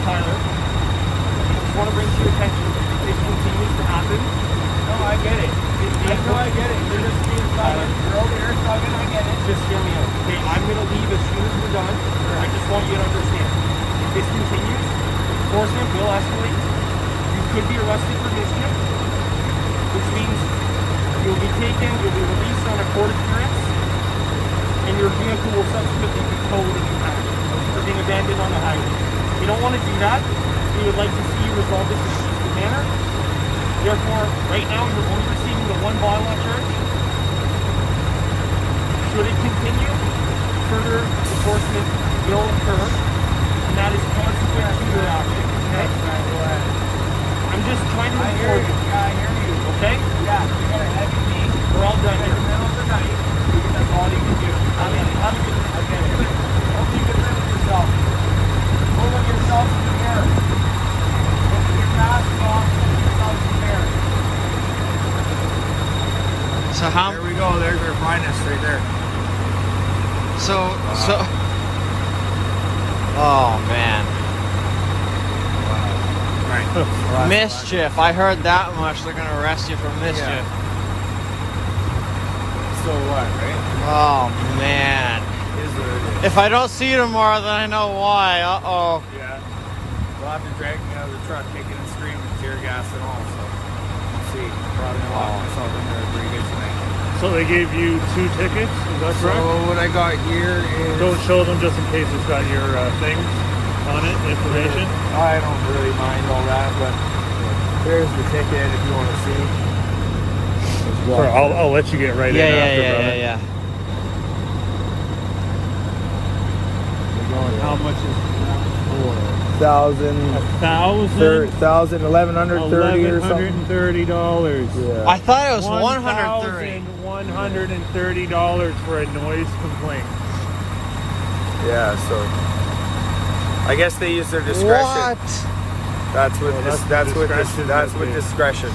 Tyler, I just want to bring to your attention, if this continues to happen. No, I get it. I get it. You're just being stubborn. You're over here stubborn. I get it. Just hear me out. Okay, I'm going to leave as soon as we're done. I just want you to understand. If this continues, enforcement will escalate. You could be arrested for mischief, which means you'll be taken, you'll be released on a court appearance, and your vehicle will subsequently be towed and impounded for being abandoned on the highway. We don't want to do that. We would like to see you resolve this in a peaceful manner. Therefore, right now, you're only receiving the one bylaw charge. Should it continue, further enforcement will occur, and that is consequent to your action. Okay? I'm just trying to inform you. Yeah, I hear you. Okay? Yeah, you got a heavy knee. We're all done In here. the middle of the night. That's all you can do. Have a good I get it. Hope you can live with yourself. Go look at yourself in the mirror. Look at your mask off. Look at yourself in the mirror. So how? There we go. There's our finest right there. So. Oh man. Right. Mischief. I heard that much. They're gonna arrest you for mischief. So what, right? Oh man. Is what it is. If I don't see you tomorrow, then I know why. Uh-oh. Yeah. We'll have to drag me out of the truck, kicking and screaming, tear gas and all. So we'll see. Probably gonna lock myself in there pretty good tonight. So they gave you 2 tickets, is that So correct? what I got here is. Don't show them just in case it's got your things on it, information. I don't really mind all that, but there's the ticket if you want to see. Or I'll let you get right in after, brother. Yeah. How much is $1,000, 1,000? $1,130 or something. $1,130. Yeah. I thought it was 130. $130 for a noise complaint. Yeah, so I guess they use their discretion. What? That's what Well, that's what discretion that's would what be. discretion.